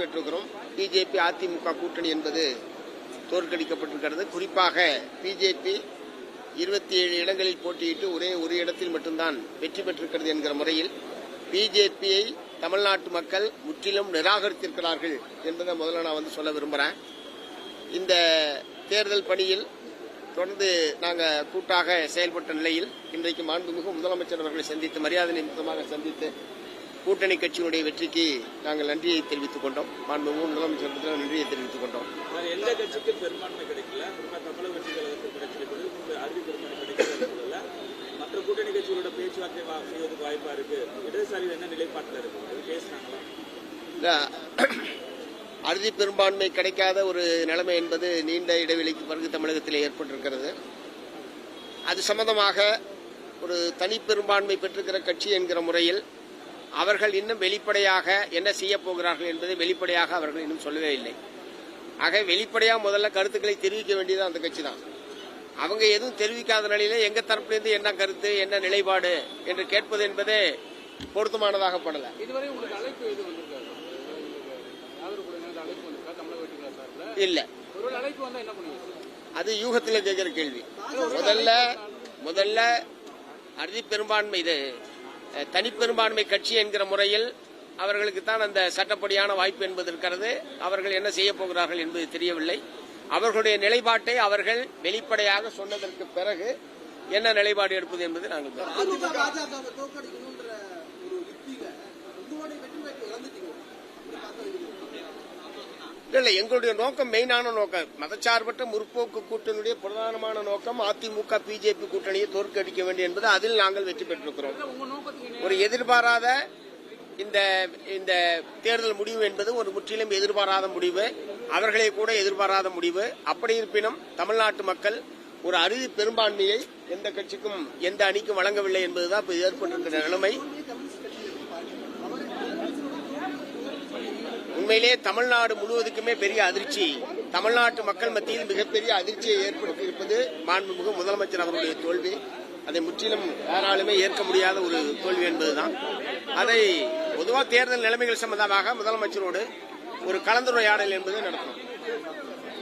பெற்றிருக்கிறோம். பிஜேபி அதிமுக கூட்டணி என்பது தோற்கடிக்கப்பட்டிருக்கிறது. குறிப்பாக பிஜேபி 27 இடங்களில் போட்டியிட்டு ஒரு இடத்தில் மட்டும்தான் வெற்றி பெற்றிருக்கிறது என்கிற முறையில் பிஜேபியை தமிழ்நாட்டு மக்கள் முற்றிலும் நிராகரித்திருக்கிறார்கள் என்பதை முதல்ல நான் சொல்ல விரும்புகிறேன். இந்த தேர்தல் பணியில் தொடர்ந்து நாங்கள் கூட்டாக செயல்பட்ட நிலையில் இன்றைக்கு மாண்புமிகு முதலமைச்சர் அவர்களை சந்தித்து மரியாதை நிமித்தமாக சந்தித்து கூட்டணி கட்சியினுடைய வெற்றிக்கு நாங்கள் நன்றியை தெரிவித்துக் கொண்டோம். மாண்புமிகு முதலமைச்சர் நன்றியை தெரிவித்துக் கொண்டோம். எந்த கட்சிக்கு பெரும்பான்மை கிடைக்கல, தமிழக வெற்றி கழகத்துக்கு கிடைச்சிருக்கிறது, அறுதி பெரும்பான்மை கிடைக்கிறதுல மற்ற கூட்டணி கட்சிகளோட பேச்சுவார்த்தை செய்வதற்கு வாய்ப்பா இருக்கு. இடதுசாரிகள் என்ன நிலைப்பாட்டில் இருக்கு பேசினாங்களா? அறுதி பெரும்பான்மை கிடைக்காத ஒரு நிலைமை என்பது நீண்ட இடைவெளிக்கு பிறகு தமிழகத்தில் ஏற்பட்டிருக்கிறது. அது சம்பந்தமாக ஒரு தனி பெரும்பான்மை பெற்றிருக்கிற கட்சி என்கிற முறையில் அவர்கள் இன்னும் வெளிப்படையாக என்ன செய்ய போகிறார்கள் என்பதை வெளிப்படையாக அவர்கள் இன்னும் சொல்லவே இல்லை. ஆக வெளிப்படையாக முதல்ல கருத்துக்களை தெரிவிக்க வேண்டியது அந்த கட்சி தான். அவங்க எதுவும் தெரிவிக்காத நிலையில எங்க தரப்பிலிருந்து என்ன கருத்து என்ன நிலைப்பாடு என்று கேட்பது என்பதே பொருத்தமானதாக படல. இதுவரை உங்களுக்கு அழைப்பு எது வந்திருக்காரு? இல்ல, அது யூகத்தில் கேட்கிற கேள்வி. முதல்ல அறுதி பெரும்பான்மை இது தனிப்பெரும்பான்மை கட்சி என்கிற முறையில் அவர்களுக்கு தான் அந்த சட்டப்படியான வாய்ப்பு என்பது இருக்கிறது. அவர்கள் என்ன செய்ய போகிறார்கள் என்பது தெரியவில்லை. அவர்களுடைய நிலைப்பாட்டை அவர்கள் வெளிப்படையாக சொன்னதற்கு பிறகு என்ன நிலைப்பாடு எடுப்பது என்பது நாங்கள் இல்ல. எங்களுடைய நோக்கம் மெயினான நோக்கம் மதச்சார்பற்ற முற்போக்கு கூட்டணியுடைய பிரதானமான நோக்கம் அதிமுக பிஜேபி கூட்டணியை தோற்கடிக்க வேண்டும் என்பது அதில் நாங்கள் வெற்றி பெற்றிருக்கிறோம். ஒரு எதிர்பாராத இந்த தேர்தல் முடிவு என்பது ஒரு முற்றிலும் எதிர்பாராத முடிவு, அவர்களே கூட எதிர்பாராத முடிவு. அப்படி இருப்பினும் தமிழ்நாட்டு மக்கள் ஒரு அறுதி பெரும்பான்மையை எந்த கட்சிக்கும் எந்த அணிக்கும் வழங்கவில்லை என்பதுதான் இப்ப ஏற்பட்டிருக்கிற நிலைமை. உண்மையிலே தமிழ்நாடு முழுவதுக்குமே பெரிய அதிர்ச்சி, தமிழ்நாட்டு மக்கள் மத்தியில் மிகப்பெரிய அதிர்ச்சியை ஏற்படுத்தி இருப்பது மாண்புமிகு முதலமைச்சர் அவருடைய தோல்வி. அதை முற்றிலும் யாராலுமே ஏற்க முடியாத ஒரு தோல்வி என்பதுதான். அதை பொதுவாக தேர்தல் நிலைமைகள் சம்பந்தமாக முதலமைச்சரோடு ஒரு கலந்துரையாடல் என்பது நடக்கும்.